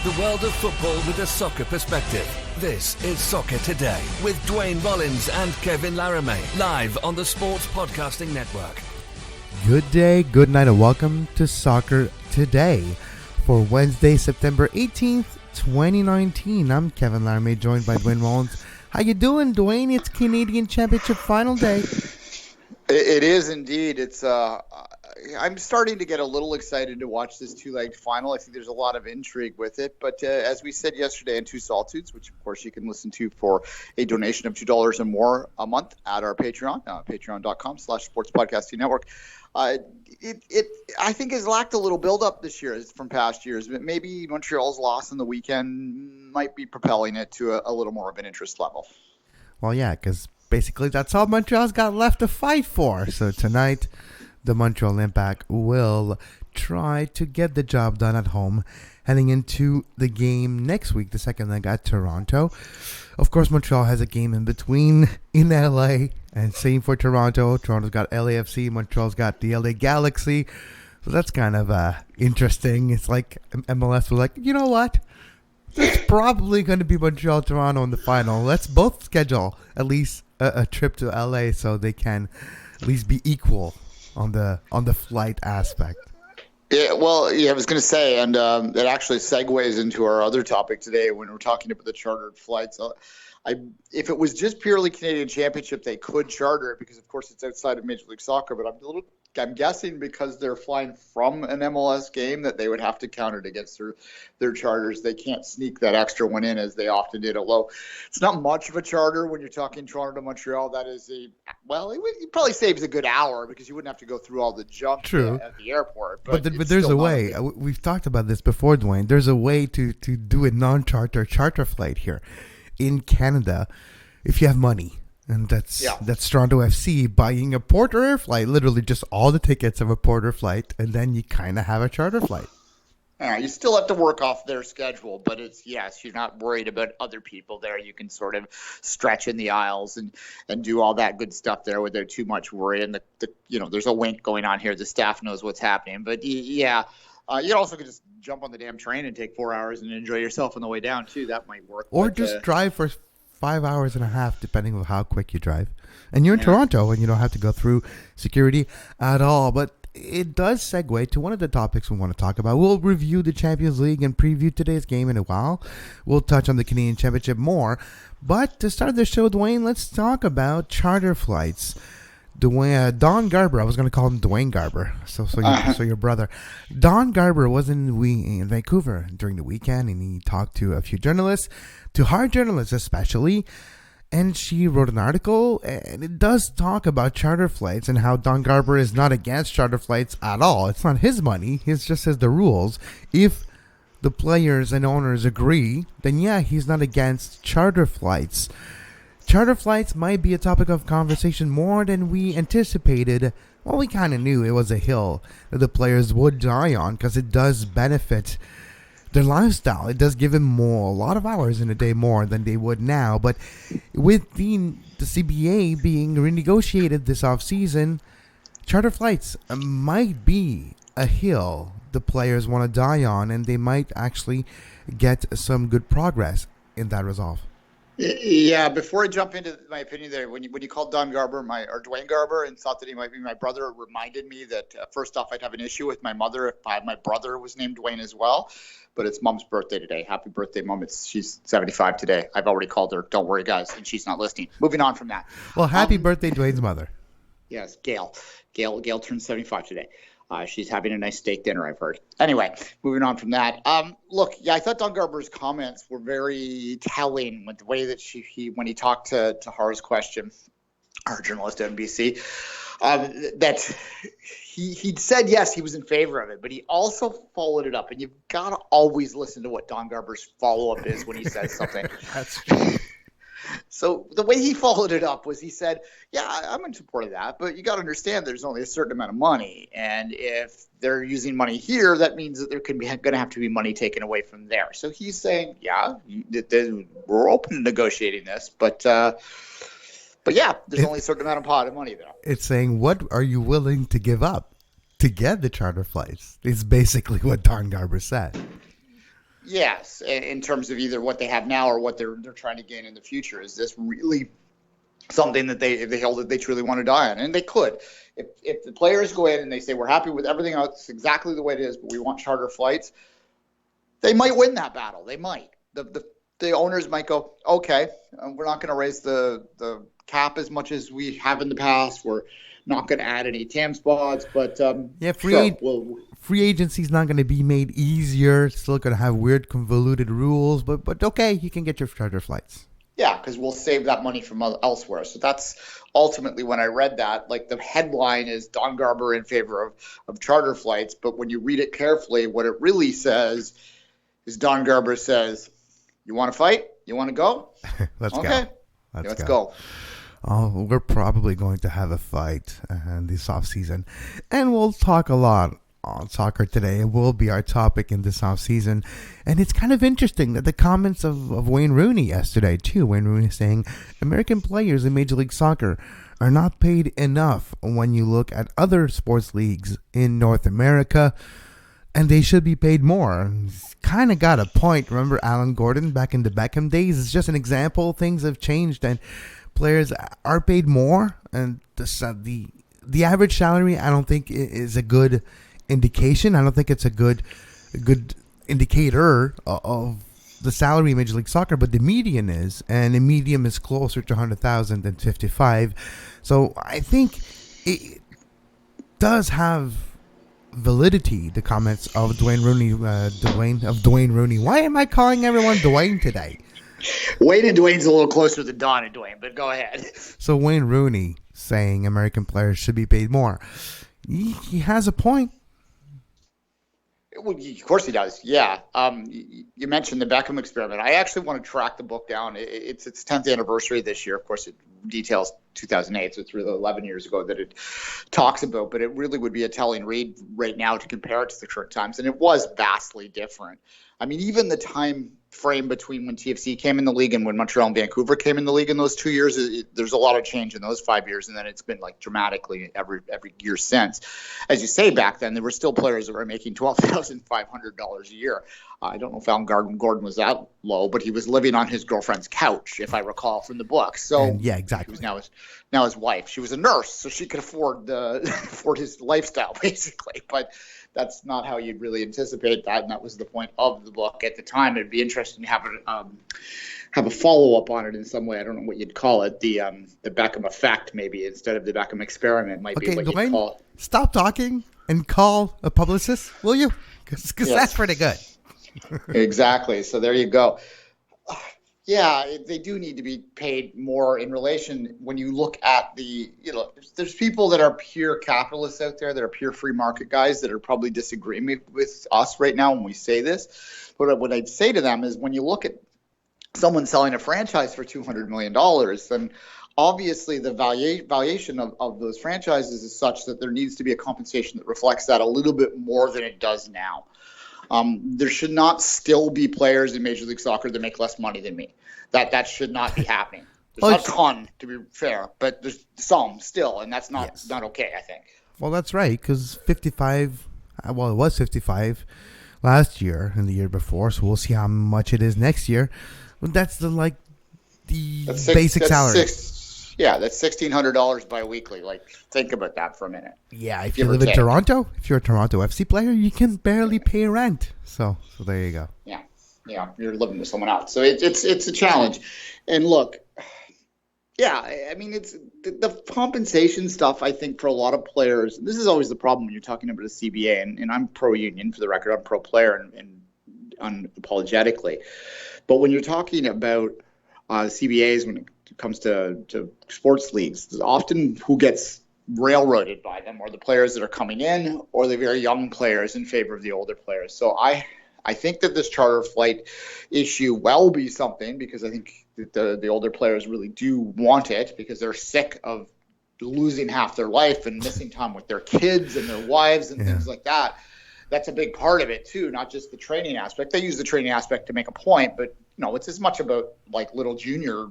The world of football with a soccer perspective. This is Soccer Today with Duane, Rollins and Kevin Laramee. Live on the Sports Podcasting Network. Good day, good night, and welcome to Soccer Today for Wednesday, September 18th, 2019. I'm Kevin Laramee, joined by Duane Rollins. How you doing, Duane? It's Canadian Championship final day. It is indeed. It's I'm starting to get a little excited to watch this two-legged final. I think there's a lot of intrigue with it. But as we said yesterday in Two Solitudes, which of course you can listen to for a donation of $2 or more a month at our Patreon, patreon.com/sportspodcasting network. It I think has lacked a little build-up this year from past years. But maybe Montreal's loss on the weekend might be propelling it to a little more of an interest level. Well, yeah, because basically that's all Montreal's got left to fight for. So tonight, the Montreal Impact will try to get the job done at home, heading into the game next week, the second leg at Toronto. Of course, Montreal has a game in between in LA, and same for Toronto. Toronto's got LAFC, Montreal's got the LA Galaxy. So that's kind of interesting. It's like MLS was like, you know what? It's probably going to be Montreal-Toronto in the final. Let's both schedule at least a trip to LA so they can at least be equal on the flight aspect. Yeah, well, yeah, I was going to say, and it actually segues into our other topic today when we're talking about the chartered flights. If it was just purely Canadian Championship, they could charter it because, of course, it's outside of Major League Soccer. But I'm guessing because they're flying from an MLS game that they would have to count it against their charters. They can't sneak that extra one in as they often did. Although it's not much of a charter when you're talking Toronto to Montreal. That is it probably saves a good hour because you wouldn't have to go through all the junk at the airport. But there's a way. We've talked about this before, Duane. There's a way to do a charter flight here in Canada if you have money. And that's Toronto FC buying a Porter Air flight, literally just all the tickets of a Porter flight, and then you kind of have a charter flight. You still have to work off their schedule, but you're not worried about other people there. You can sort of stretch in the aisles and do all that good stuff there without too much worry. And there's a wink going on here. The staff knows what's happening, but you also could just jump on the damn train and take 4 hours and enjoy yourself on the way down too. That might work. Or just drive for 5 hours and a half, depending on how quick you drive. And you're in Toronto, and you don't have to go through security at all. But it does segue to one of the topics we want to talk about. We'll review the Champions League and preview today's game in a while. We'll touch on the Canadian Championship more. But to start the show, Duane, let's talk about charter flights. Don Garber, I was going to call him Duane Garber, so your brother. Don Garber was in Vancouver during the weekend, and he talked to a few journalists, to hard journalists especially, and she wrote an article, and it does talk about charter flights and how Don Garber is not against charter flights at all. It's not his money. He just says the rules. If the players and owners agree, then he's not against charter flights. Charter flights might be a topic of conversation more than we anticipated. Well, we kind of knew it was a hill that the players would die on because it does benefit their lifestyle. It does give them a lot of hours in a day more than they would now. But with the CBA being renegotiated this offseason, charter flights might be a hill the players want to die on, and they might actually get some good progress in that resolve. Yeah, before I jump into my opinion there, when you called Don Garber or Duane Garber and thought that he might be my brother, it reminded me that first off, I'd have an issue with my mother if my brother was named Duane as well. But it's Mom's birthday today. Happy birthday, Mom. She's 75 today. I've already called her. Don't worry, guys. And she's not listening. Moving on from that. Well, happy birthday, Duane's mother. Yes, Gail. Gail turned 75 today. She's having a nice steak dinner, I've heard. Anyway, moving on from that. I thought Don Garber's comments were very telling with the way that when he talked to Har's question, our journalist at NBC, that he said, yes, he was in favor of it, but he also followed it up. And you've got to always listen to what Don Garber's follow-up is when he says something. That's true. So the way he followed it up was he said, I'm in support of that, but you got to understand there's only a certain amount of money. And if they're using money here, that means that there going to have to be money taken away from there. So he's saying, we're open to negotiating this, but there's only a certain amount of pot of money there. It's saying, what are you willing to give up to get the charter flights? It's basically what Don Garber said. Yes, in terms of either what they have now or what they're trying to gain in the future. Is this really something that they hold that they truly want to die on? And they could. If the players go in and they say, we're happy with everything else exactly the way it is, but we want charter flights, they might win that battle. They might. The owners might go, okay, we're not going to raise the cap as much as we have in the past. We're not going to add any TAM spots, but free agency is not going to be made easier. It's still going to have weird, convoluted rules, but okay, you can get your charter flights. Yeah, because we'll save that money from elsewhere. So that's ultimately when I read that. Like, the headline is Don Garber in favor of charter flights, but when you read it carefully, what it really says is Don Garber says, you want to fight? You want to go? Let's go. Oh, we're probably going to have a fight this offseason, and we'll talk a lot on soccer today. It will be our topic in this offseason, and it's kind of interesting that the comments of Wayne Rooney yesterday, too. Wayne Rooney saying American players in Major League Soccer are not paid enough when you look at other sports leagues in North America, and they should be paid more. He's kind of got a point. Remember Alan Gordon back in the Beckham days? It's just an example. Things have changed, and players are paid more, and the average salary, I don't think, is a good indication. I don't think it's a good indicator of the salary in Major League Soccer, but the median is, and the median is closer to 100,000 than 55. So I think it does have validity, the comments of Duane Rooney. Duane Rooney. Why am I calling everyone Duane today? Wayne and Duane's a little closer than Don and Duane, but go ahead. So Wayne Rooney saying American players should be paid more. He has a point. Well, of course he does. Yeah. You mentioned the Beckham experiment. I actually want to track the book down. It's its 10th anniversary this year. Of course, it details 2008, so it's really 11 years ago that it talks about. But it really would be a telling read right now to compare it to the current times, and it was vastly different. I mean, even the time frame between when TFC came in the league and when Montreal and Vancouver came in the league in those 2 years, there's a lot of change in those 5 years, and then it's been like dramatically every year since. As you say, back then there were still players that were making $12,500 a year. I don't know if Alan Gordon was that low, but he was living on his girlfriend's couch, if I recall from the book. So and yeah, exactly. He was now his wife. She was a nurse, so she could afford his lifestyle basically, but that's not how you'd really anticipate that, and that was the point of the book at the time. It'd be interesting to have a follow-up on it in some way. I don't know what you'd call it. The Beckham effect, maybe, instead of the Beckham experiment, might be what Duane, you'd call it. Stop talking and call a publicist, will you? Because that's pretty good. Exactly. So there you go. Yeah, they do need to be paid more in relation when you look at there's people that are pure capitalists out there that are pure free market guys that are probably disagreeing with us right now when we say this. But what I'd say to them is when you look at someone selling a franchise for $200 million, then obviously the valuation of those franchises is such that there needs to be a compensation that reflects that a little bit more than it does now. There should not still be players in Major League Soccer that make less money than me. That should not be happening. There's not a ton, to be fair, but there's some still, and that's not okay, I think. Well, that's right, because 55, it was 55 last year and the year before, so we'll see how much it is next year. But that's basic salary. That's $1,600 biweekly. Like, think about that for a minute. Yeah, if you live in Toronto, if you're a Toronto FC player, you can barely pay rent. So there you go. Yeah, you're living with someone else. So it's a challenge. And look, I mean, it's the compensation stuff, I think, for a lot of players. This is always the problem when you're talking about a CBA, and I'm pro-union, for the record. I'm pro-player and unapologetically. But when you're talking about CBAs, when it comes to sports leagues, often who gets railroaded by them are the players that are coming in or the very young players in favor of the older players. So I think that this charter flight issue will be something, because I think that the older players really do want it, because they're sick of losing half their life and missing time with their kids and their wives and things like that. That's a big part of it too, not just the training aspect. They use the training aspect to make a point, but it's as much about like little Junior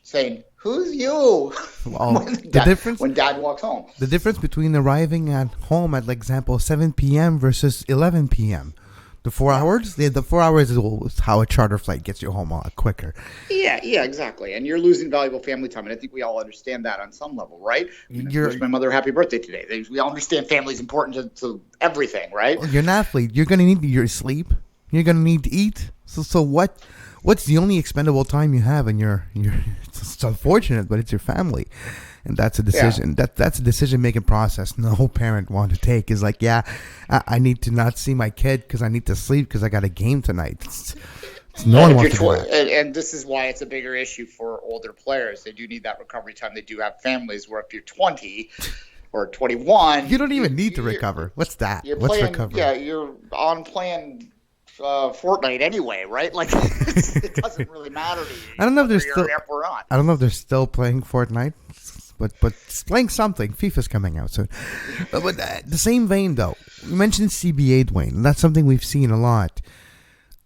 saying, "Who's you?" Well, when Dad walks home. The difference between arriving at home at, like, example, 7 p.m. versus 11 p.m. The 4 hours? The 4 hours is how a charter flight gets you home a lot quicker. Yeah, exactly. And you're losing valuable family time. And I think we all understand that on some level, right? I wish my mother a happy birthday today. We all understand family is important to everything, right? Well, you're an athlete. You're going to need your sleep. You're going to need to eat. So what's the only expendable time you have? And it's unfortunate, but it's your family. And that's a decision. Yeah. That's a decision-making process no parent wants to take. Is like, I need to not see my kid because I need to sleep because I got a game tonight. No one wants to do that. And this is why it's a bigger issue for older players. They do need that recovery time. They do have families where if you're 20 or 21, you don't even need to recover. What's that? What's recovery? Yeah, you're on playing Fortnite anyway, right? Like it doesn't really matter to you. I don't know if they're still playing Fortnite. But playing something. FIFA's coming out soon. But the same vein, though, you mentioned CBA, Duane, and that's something we've seen a lot.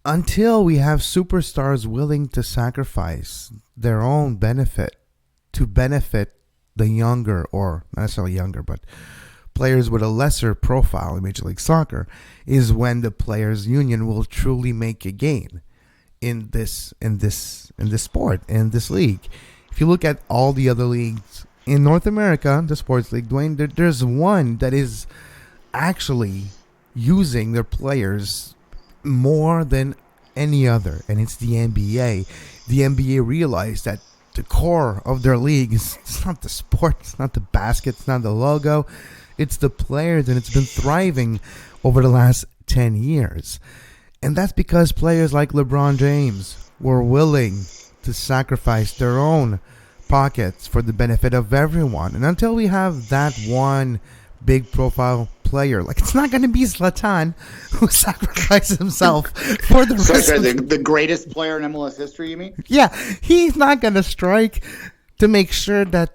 Until we have superstars willing to sacrifice their own benefit to benefit the younger, or not necessarily younger, but players with a lesser profile in Major League Soccer, is when the players' union will truly make a gain in this sport, in this league. If you look at all the other leagues in North America, the sports league, Duane, there's one that is actually using their players more than any other, and it's the NBA. The NBA realized that the core of their league is it's not the sport, it's not the basket, it's not the logo, it's the players, and it's been thriving over the last 10 years. And that's because players like LeBron James were willing to sacrifice their own pockets for the benefit of everyone. And until we have that one big profile player, like it's not going to be Zlatan who sacrifices himself for the rest of the greatest player in MLS history, you mean? Yeah, he's not going to strike to make sure that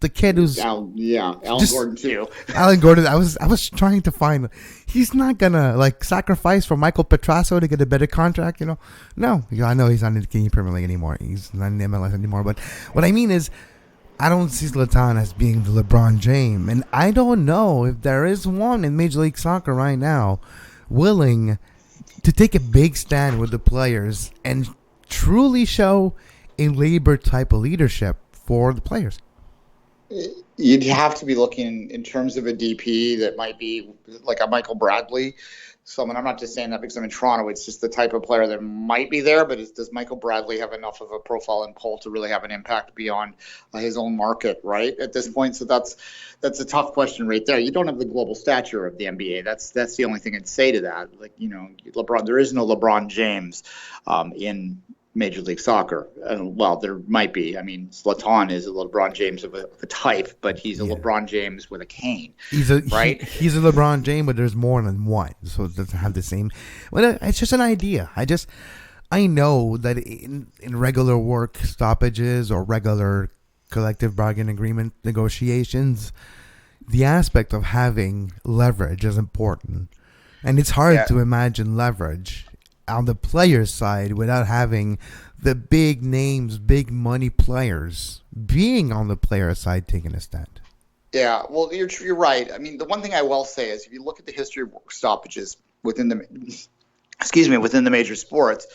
the kid who's Alan Gordon too. Alan Gordon, I was trying to find. He's not gonna like sacrifice for Michael Petrasso to get a better contract, you know. No, I know he's not in the Canadian Premier League anymore. He's not in the MLS anymore. But what I mean is, I don't see Zlatan as being the LeBron James, and I don't know if there is one in Major League Soccer right now willing to take a big stand with the players and truly show a labor type of leadership for the players. You'd have to be looking in terms of a DP that might be like a Michael Bradley. Someone, I'm not just saying that because I'm in Toronto. It's just the type of player that might be there. But does Michael Bradley have enough of a profile and pull to really have an impact beyond his own market, right, at this point? So that's a tough question right there. You don't have the global stature of the NBA. That's the only thing I'd say to that. Like, you know, LeBron. There is no LeBron James in Major League Soccer. Well, there might be. I mean, Zlatan is a LeBron James of a type, but he's a LeBron James with a cane. He's a LeBron James, but there's more than one, so it doesn't have the same. Well, it's just an idea. I know that in regular work stoppages or regular collective bargaining agreement negotiations, the aspect of having leverage is important, and it's hard to imagine leverage on the players' side without having the big names, big money players being on the player side taking a stand. Yeah, well, you're right. I mean, the one thing I will say is if you look at the history of work stoppages within the major sports,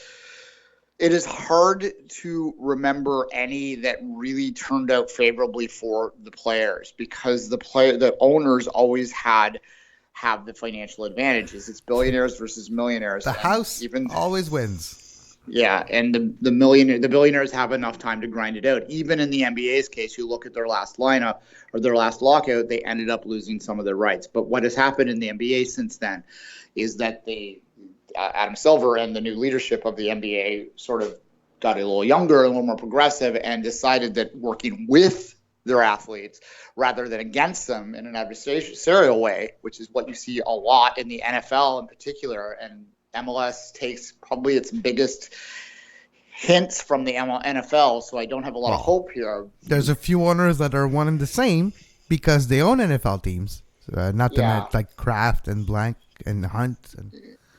it is hard to remember any that really turned out favorably for the players because the owners always have the financial advantages. It's billionaires versus millionaires. The house always wins. Yeah, and the billionaires have enough time to grind it out. Even in the NBA's case, you look at their last lineup or their last lockout, they ended up losing some of their rights. But what has happened in the NBA since then is that Adam Silver and the new leadership of the NBA sort of got a little younger, a little more progressive, and decided that working with their athletes rather than against them in an adversarial way, which is what you see a lot in the NFL in particular, and MLS takes probably its biggest hints from the NFL, so I don't have a lot of hope here. There's a few owners that are one and the same because they own NFL teams, like Kraft and Blank and Hunt.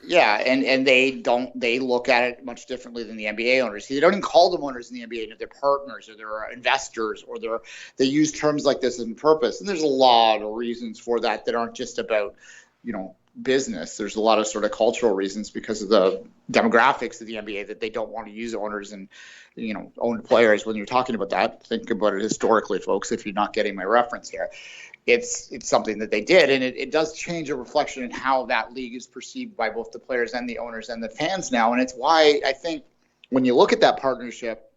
Yeah, and they look at it much differently than the NBA owners. See, they don't even call them owners in the NBA. They're partners or they're investors or they use terms like this on purpose. And there's a lot of reasons for that aren't just about, business. There's a lot of sort of cultural reasons because of the demographics of the NBA that they don't want to use owners and, owned players. When you're talking about that, think about it historically, folks, if you're not getting my reference here. It's something that they did, and it does change a reflection in how that league is perceived by both the players and the owners and the fans now. And it's why I think when you look at that partnership,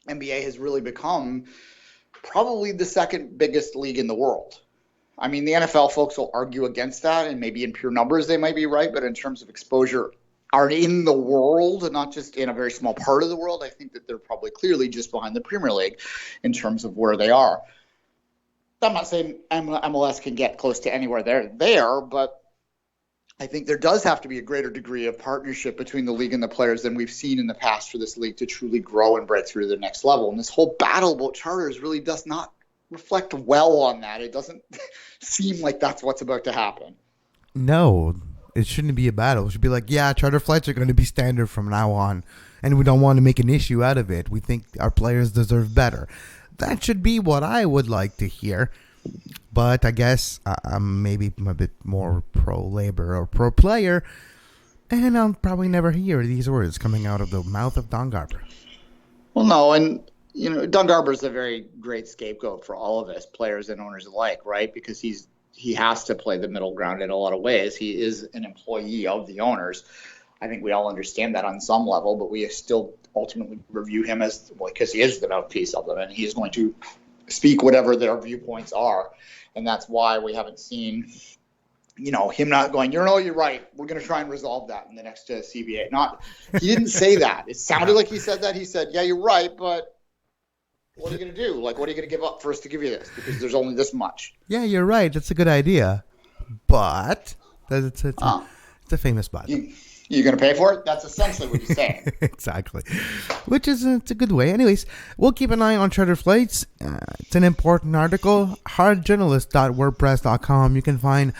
NBA has really become probably the second biggest league in the world. I mean, the NFL folks will argue against that, and maybe in pure numbers they might be right, but in terms of exposure are in the world and not just in a very small part of the world, I think that they're probably clearly just behind the Premier League in terms of where they are. I'm not saying MLS can get close to anywhere they're there, but I think there does have to be a greater degree of partnership between the league and the players than we've seen in the past for this league to truly grow and break through to the next level. And this whole battle about charters really does not reflect well on that. It doesn't seem like that's what's about to happen. No, it shouldn't be a battle. It should be like, yeah, charter flights are going to be standard from now on, and we don't want to make an issue out of it. We think our players deserve better. That should be what I would like to hear. But I guess I'm maybe a bit more pro-labor or pro-player, and I'll probably never hear these words coming out of the mouth of Don Garber. Well, no, and Don Garber is a very great scapegoat for all of us, players and owners alike, right? Because he has to play the middle ground in a lot of ways. He is an employee of the owners. I think we all understand that on some level, but we still ultimately review him as, because he is the mouthpiece of them, and he is going to speak whatever their viewpoints are. And that's why we haven't seen, him not going, you're right. We're going to try and resolve that in the next CBA. He didn't say that. It sounded like he said that. He said, yeah, you're right, but what are you going to do? Like, what are you going to give up for us to give you this? Because there's only this much. Yeah, you're right. That's a good idea. But it's a famous but. You're going to pay for it? That's essentially what he's saying. Exactly. Which is it's a good way. Anyways, we'll keep an eye on charter flights. It's an important article. hardjournalist.wordpress.com. You can find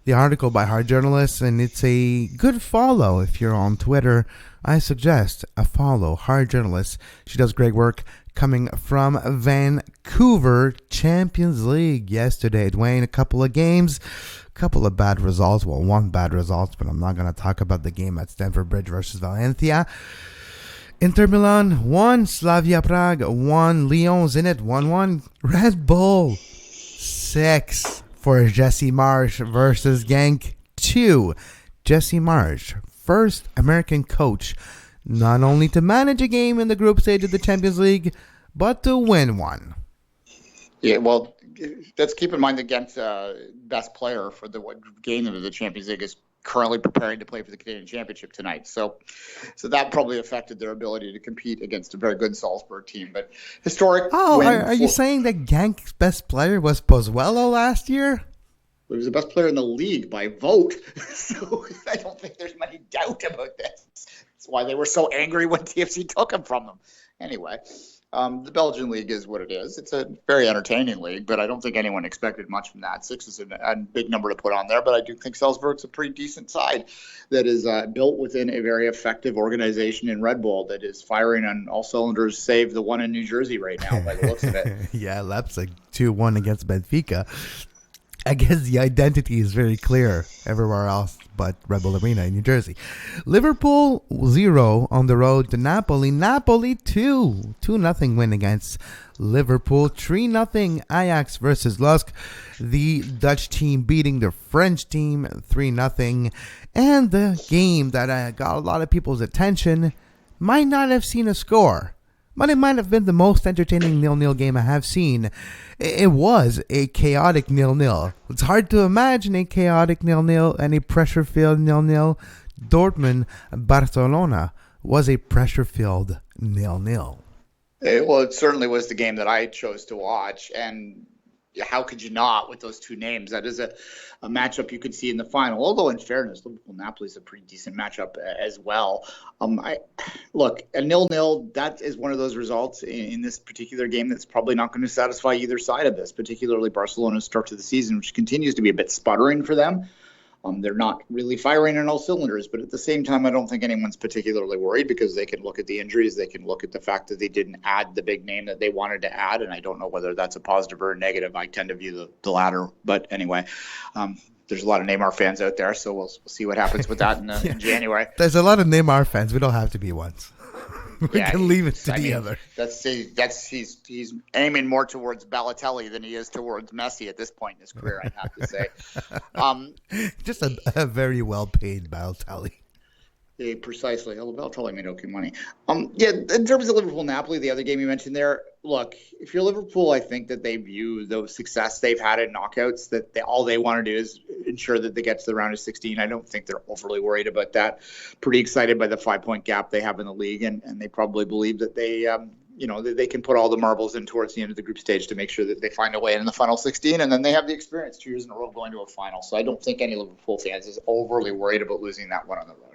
the article by Hard Journalist, and it's a good follow if you're on Twitter. I suggest a follow, Hard Journalist. She does great work coming from Vancouver. Champions League yesterday. Duane, a couple of games. Couple of bad results. Well, one bad result, but I'm not going to talk about the game at Stamford Bridge versus Valencia. Inter Milan 1, Slavia Prague 1, Lyon Zenit 1-1, Red Bull 6 for Jesse Marsch versus Genk 2. Jesse Marsch, first American coach, not only to manage a game in the group stage of the Champions League, but to win one. Yeah, well, let's keep in mind that Gent's best player for the game of the Champions League is currently preparing to play for the Canadian Championship tonight. So that probably affected their ability to compete against a very good Salzburg team. But historic. Oh, are you saying that Genk's best player was Pozuelo last year? He was the best player in the league by vote. So I don't think there's any doubt about this. That's why they were so angry when TFC took him from them. Anyway. The Belgian league is what it is. It's a very entertaining league, but I don't think anyone expected much from that. 6 is a big number to put on there, but I do think Salzburg's a pretty decent side that is built within a very effective organization in Red Bull that is firing on all cylinders, save the one in New Jersey right now by the looks of it. Yeah, Leipzig 2-1 against Benfica. I guess the identity is very clear everywhere else but Red Bull Arena in New Jersey. Liverpool 0 on the road to Napoli. Napoli 2-0 win against Liverpool. 3-0 Ajax versus Lusk. The Dutch team beating the French team 3-0. And the game that got a lot of people's attention might not have seen a score, but it might have been the most entertaining 0-0 game I have seen. It was a chaotic 0-0. It's hard to imagine a chaotic 0-0 and a pressure-filled 0-0. Dortmund-Barcelona was a pressure-filled 0-0. Well, it certainly was the game that I chose to watch, and how could you not with those two names? That is a matchup you could see in the final. Although, in fairness, Liverpool-Napoli is a pretty decent matchup as well. Look, a 0-0, that is one of those results in this particular game that's probably not going to satisfy either side of this, particularly Barcelona's start to the season, which continues to be a bit sputtering for them. They're not really firing on all cylinders, but at the same time, I don't think anyone's particularly worried because they can look at the injuries. They can look at the fact that they didn't add the big name that they wanted to add, and I don't know whether that's a positive or a negative. I tend to view the latter, but anyway, there's a lot of Neymar fans out there, so we'll see what happens with that in January. There's a lot of Neymar fans. We don't have to be ones. We can leave it to the other. He's aiming more towards Balotelli than he is towards Messi at this point in his career, I'd have to say. Just a very well-paid Balotelli. Yeah, precisely. Balotelli made okay money. In terms of Liverpool-Napoli, the other game you mentioned there, look, if you're Liverpool, I think that they view the success they've had in knockouts, that all they want to do is ensure that they get to the round of 16. I don't think they're overly worried about that. Pretty excited by the 5-point gap they have in the league, and they probably believe that they can put all the marbles in towards the end of the group stage to make sure that they find a way in the final 16, and then they have the experience 2 years in a row going to a final. So I don't think any Liverpool fans is overly worried about losing that one on the road.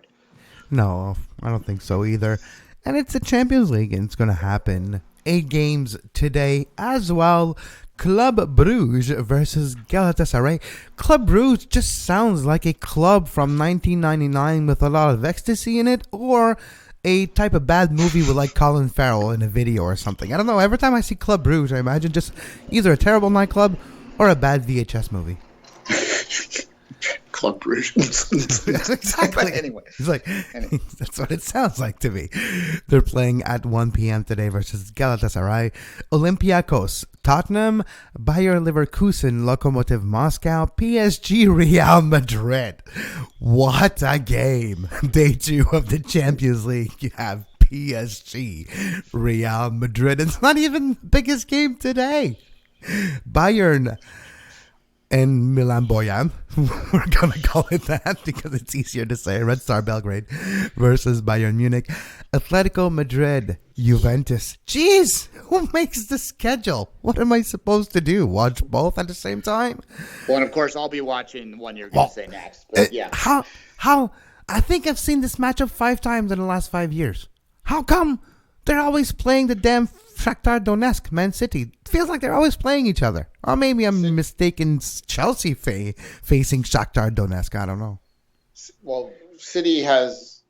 No, I don't think so either. And it's the Champions League, and it's going to happen 8 games today as well. Club Bruges versus Galatasaray. Club Bruges just sounds like a club from 1999 with a lot of ecstasy in it, or a type of bad movie with like Colin Farrell in a video or something. I don't know. Every time I see Club Bruges, I imagine just either a terrible nightclub or a bad VHS movie. Club Bruges. Exactly. Anyway. It's like, that's what it sounds like to me. They're playing at 1 p.m. today versus Galatasaray, Olympiacos, Tottenham, Bayer Leverkusen, Lokomotiv Moscow, PSG, Real Madrid. What a game. Day 2 of the Champions League. You have PSG, Real Madrid. It's not even the biggest game today. Bayern and Milan Bojan, we're going to call it that because it's easier to say. Red Star Belgrade versus Bayern Munich. Atletico Madrid, Juventus. Jeez, who makes the schedule? What am I supposed to do? Watch both at the same time? Well, and of course, I'll be watching the one you're going to say next. But yeah. How? I think I've seen this matchup 5 times in the last 5 years. How come they're always playing the damn Shakhtar Donetsk, Man City? Feels like they're always playing each other. Or maybe I'm mistaken. Chelsea facing Shakhtar Donetsk. I don't know. Well, City has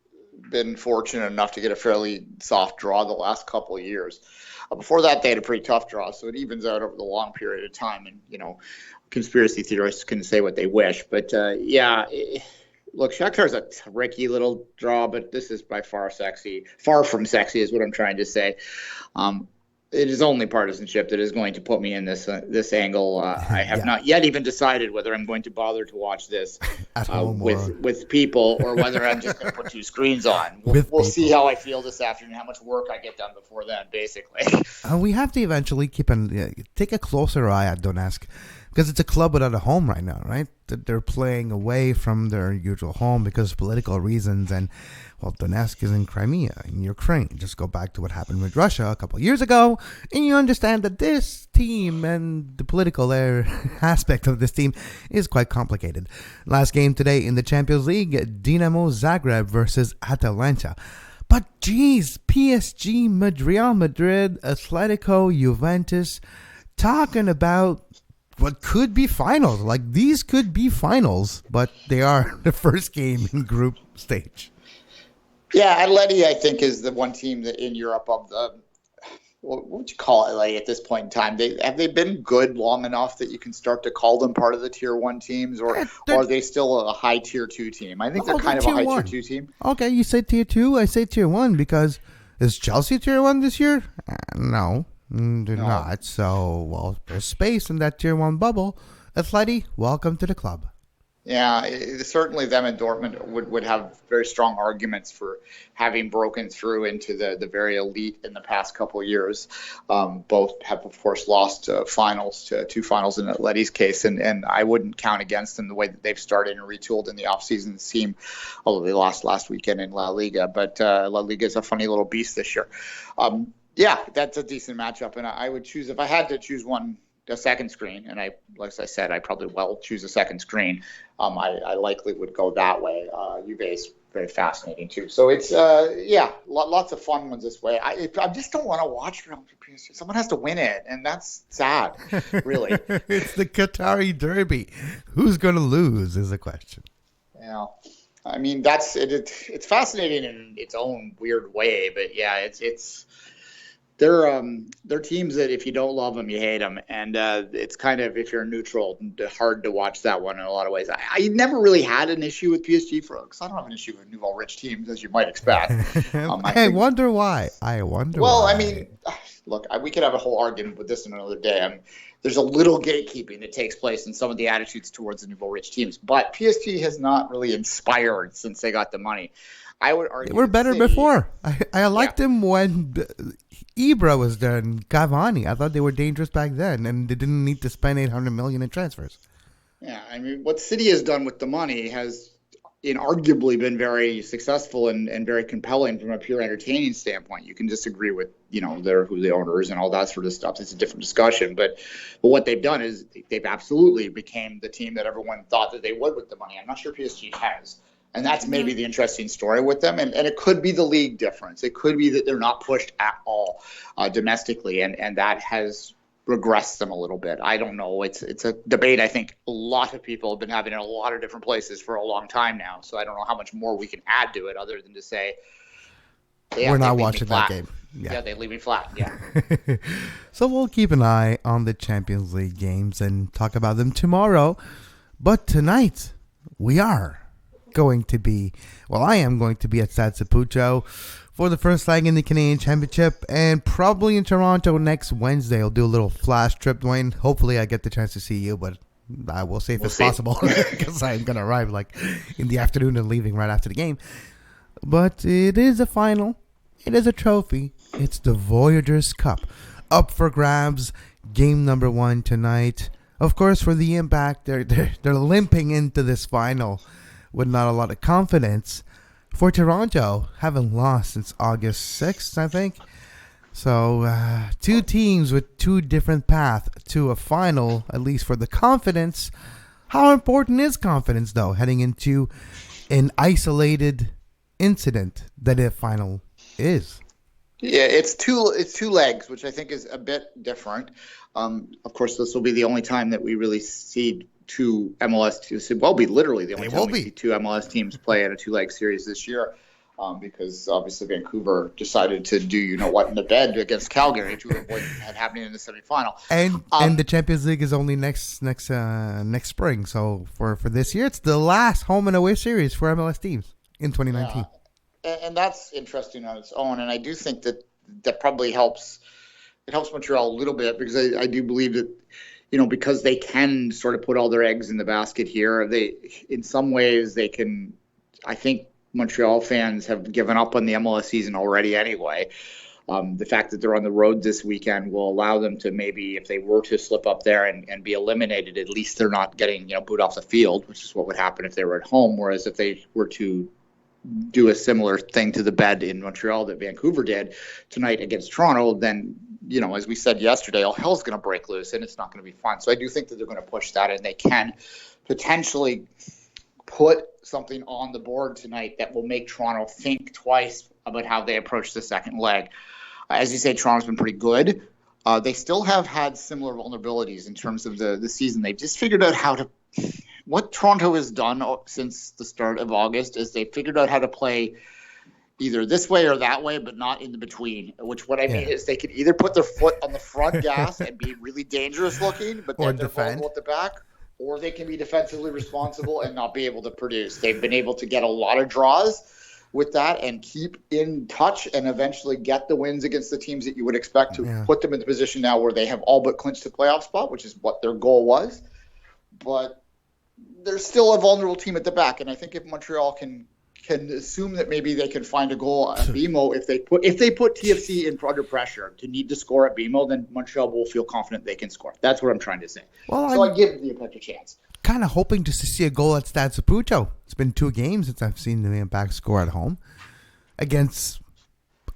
been fortunate enough to get a fairly soft draw the last couple of years. Before that, they had a pretty tough draw, so it evens out over the long period of time. And, conspiracy theorists can say what they wish. But, look, Shakhtar's a tricky little draw, but this is by far from sexy is what I'm trying to say. It is only partisanship that is going to put me in this angle. I have not yet even decided whether I'm going to bother to watch this at home with people or whether I'm just going to put 2 screens on. We'll see how I feel this afternoon, how much work I get done before then, basically. We have to eventually take a closer eye at Donetsk because it's a club without a home right now, right? They're playing away from their usual home because of political reasons. And, well, Donetsk is in Crimea, in Ukraine. Just go back to what happened with Russia a couple of years ago, and you understand that this team and the political aspect of this team is quite complicated. Last game today in the Champions League, Dinamo Zagreb versus Atalanta. But, geez, PSG, Real Madrid, Atletico, Juventus, talking about what could be finals. Like, these could be finals, but they are the first game in group stage. Yeah, Atleti, I think, is the one team that in Europe of the, what would you call it at this point in time? Have they been good long enough that you can start to call them part of the Tier 1 teams, or are they still a high Tier 2 team? I think they're kind of a high Tier 2 team. Okay, you say Tier 2, I say Tier 1, because is Chelsea Tier 1 this year? No. They're not. So, well, there's space in that Tier 1 bubble. Atleti, welcome to the club. Yeah, certainly them and Dortmund would have very strong arguments for having broken through into the very elite in the past couple of years. Both have, of course, lost 2 finals in Atleti's case, and I wouldn't count against them the way that they've started and retooled in the offseason team, although they lost last weekend in La Liga. But La Liga is a funny little beast this year. Yeah, that's a decent matchup, and I would choose, if I had to choose a second screen, and like I said, I probably will choose a second screen. I likely would go that way. Juve is very fascinating too. So it's lots of fun ones this way. I just don't want to watch Real Madrid. Someone has to win it, and that's sad, really. It's the Qatari Derby. Who's going to lose is the question. Yeah, I mean that's it. It's fascinating in its own weird way, but yeah, it's they're teams that if you don't love them, you hate them, and it's kind of, if you're neutral, hard to watch that one in a lot of ways. I never really had an issue with PSG because I don't have an issue with nouveau rich teams, as you might expect. I wonder why. Well, I mean, look, we could have a whole argument with this another day. There's a little gatekeeping that takes place in some of the attitudes towards the nouveau rich teams, but PSG has not really inspired since they got the money. I would argue they were better before. I liked them when Ibra was there and Cavani. I thought they were dangerous back then, and they didn't need to spend $800 million in transfers. Yeah, I mean, what City has done with the money has inarguably been very successful and very compelling from a pure entertaining standpoint. You can disagree with, who the owners and all that sort of stuff. It's a different discussion. But what they've done is they've absolutely became the team that everyone thought that they would with the money. I'm not sure PSG has. And that's maybe the interesting story with them. And it could be the league difference. It could be that they're not pushed at all domestically. And that has regressed them a little bit. I don't know. It's a debate I think a lot of people have been having in a lot of different places for a long time now. So I don't know how much more we can add to it other than to say, we're not watching that game. Yeah, they leave me flat. Yeah. So we'll keep an eye on the Champions League games and talk about them tomorrow. But tonight, I am going to be at Stade Saputo for the first leg in the Canadian Championship, and probably in Toronto next Wednesday. I'll do a little flash trip, Duane. Hopefully I get the chance to see you, but I will see if it's possible because I'm going to arrive in the afternoon and leaving right after the game. But it is a final. It is a trophy. It's the Voyageurs Cup. Up for grabs. Game number 1 tonight. Of course, for the Impact, they're limping into this final with not a lot of confidence. For Toronto, haven't lost since August 6th, I think. So, two teams with two different paths to a final, at least for the confidence. How important is confidence, though, heading into an isolated incident that a final is? Yeah, it's two legs, which I think is a bit different. Of course, this will be the only time that we really see two MLS teams. It will be literally the only time we see two MLS teams play in a two-leg series this year, because obviously Vancouver decided to do in the bed against Calgary to avoid that happening in the semifinal. And the Champions League is only next spring. So for this year, it's the last home and away series for MLS teams in 2019. Yeah. And that's interesting on its own. And I do think that probably helps. It helps Montreal a little bit because I do believe that, because they can sort of put all their eggs in the basket here, in some ways they can. I think Montreal fans have given up on the MLS season already anyway. The fact that they're on the road this weekend will allow them to maybe, if they were to slip up there and be eliminated, at least they're not getting booed off the field, which is what would happen if they were at home. Whereas if they were to do a similar thing to the bed in Montreal that Vancouver did tonight against Toronto, then, as we said yesterday, all hell's going to break loose and it's not going to be fun. So I do think that they're going to push that, and they can potentially put something on the board tonight that will make Toronto think twice about how they approach the second leg. As you say, Toronto's been pretty good. They still have had similar vulnerabilities in terms of the season. They've just figured out how to. What Toronto has done since the start of August is they figured out how to play either this way or that way, but not in the between. Which what I mean is they can either put their foot on the front gas and be really dangerous looking, but then they're vulnerable at the back, or they can be defensively responsible and not be able to produce. They've been able to get a lot of draws with that and keep in touch and eventually get the wins against the teams that you would expect to put them in the position now where they have all but clinched the playoff spot, which is what their goal was. But there's still a vulnerable team at the back, and I think if Montreal can assume that maybe they can find a goal at BMO, if they put TFC under pressure to need to score at BMO, then Montreal will feel confident they can score. That's what I'm trying to say. Well, I give the Impact a chance. Kind of hoping to see a goal at Stade Saputo. It's been 2 games since I've seen the Impact score at home against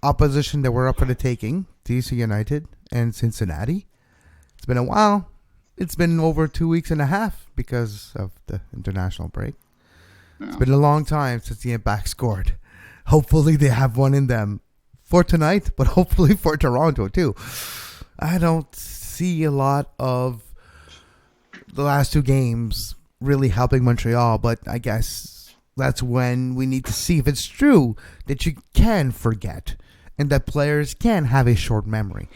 opposition that were up for the taking, DC United and Cincinnati. It's been a while. It's been over 2 weeks and a half because of the international break. It's been a long time since the Impact scored. Hopefully they have one in them for tonight, but hopefully for Toronto too. I don't see a lot of the last 2 games really helping Montreal, but I guess that's when we need to see if it's true that you can forget and that players can have a short memory,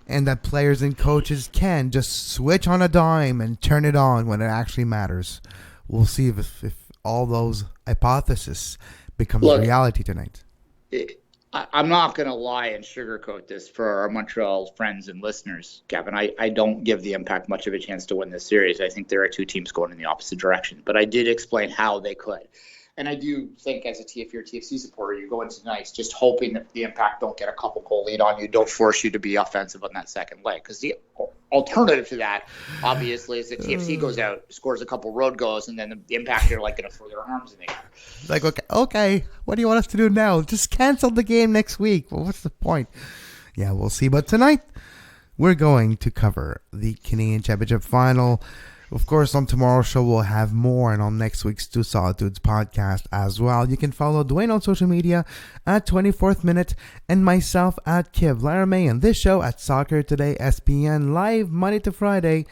and that players and coaches can just switch on a dime and turn it on when it actually matters. We'll see if all those hypotheses becomes reality tonight. I'm not going to lie and sugarcoat this for our Montreal friends and listeners, Kevin. I don't give the Impact much of a chance to win this series. I think there are two teams going in the opposite direction, but I did explain how they could. And I do think as if you're a TFC supporter, you go into tonight's just hoping that the Impact don't get a couple goal lead on you, don't force you to be offensive on that second leg. Because the alternative to that, obviously, is that TFC goes out, scores a couple road goals, and then the Impact are like going to throw their arms in the air. Like, okay, what do you want us to do now? Just cancel the game next week. Well, what's the point? Yeah, we'll see. But tonight, we're going to cover the Canadian Championship final. Of course, on tomorrow's show, we'll have more, and on next week's Two Solitudes podcast as well. You can follow Duane on social media at 24th Minute and myself at Kev Laramee, and this show at Soccer Today SPN, live Monday to Friday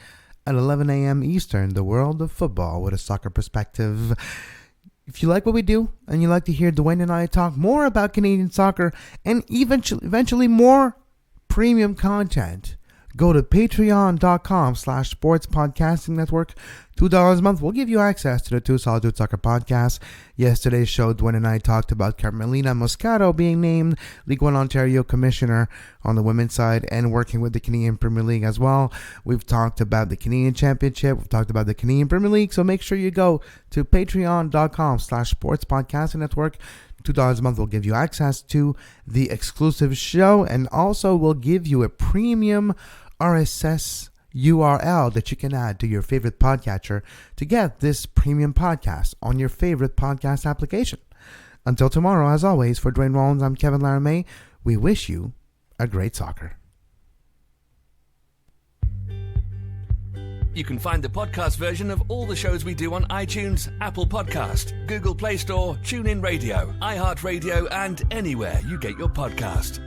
at 11 a.m. Eastern, the world of football with a soccer perspective. If you like what we do and you like to hear Duane and I talk more about Canadian soccer and eventually more premium content, go to patreon.com/sportspodcasting network. $2 a month will give you access to the Two Solitude Soccer podcast. Yesterday's show, Duane and I talked about Carmelina Moscato being named League One Ontario Commissioner on the women's side and working with the Canadian Premier League as well. We've talked about the Canadian Championship. We've talked about the Canadian Premier League. So make sure you go to patreon.com/sportspodcasting network. $2 a month will give you access to the exclusive show, and also will give you a premium RSS URL that you can add to your favorite podcatcher to get this premium podcast on your favorite podcast application. Until tomorrow, as always, for Duane Rollins, I'm Kevin Laramee. We wish you a great soccer. You can find the podcast version of all the shows we do on iTunes, Apple Podcast, Google Play Store, TuneIn Radio, iHeartRadio, and anywhere you get your podcast.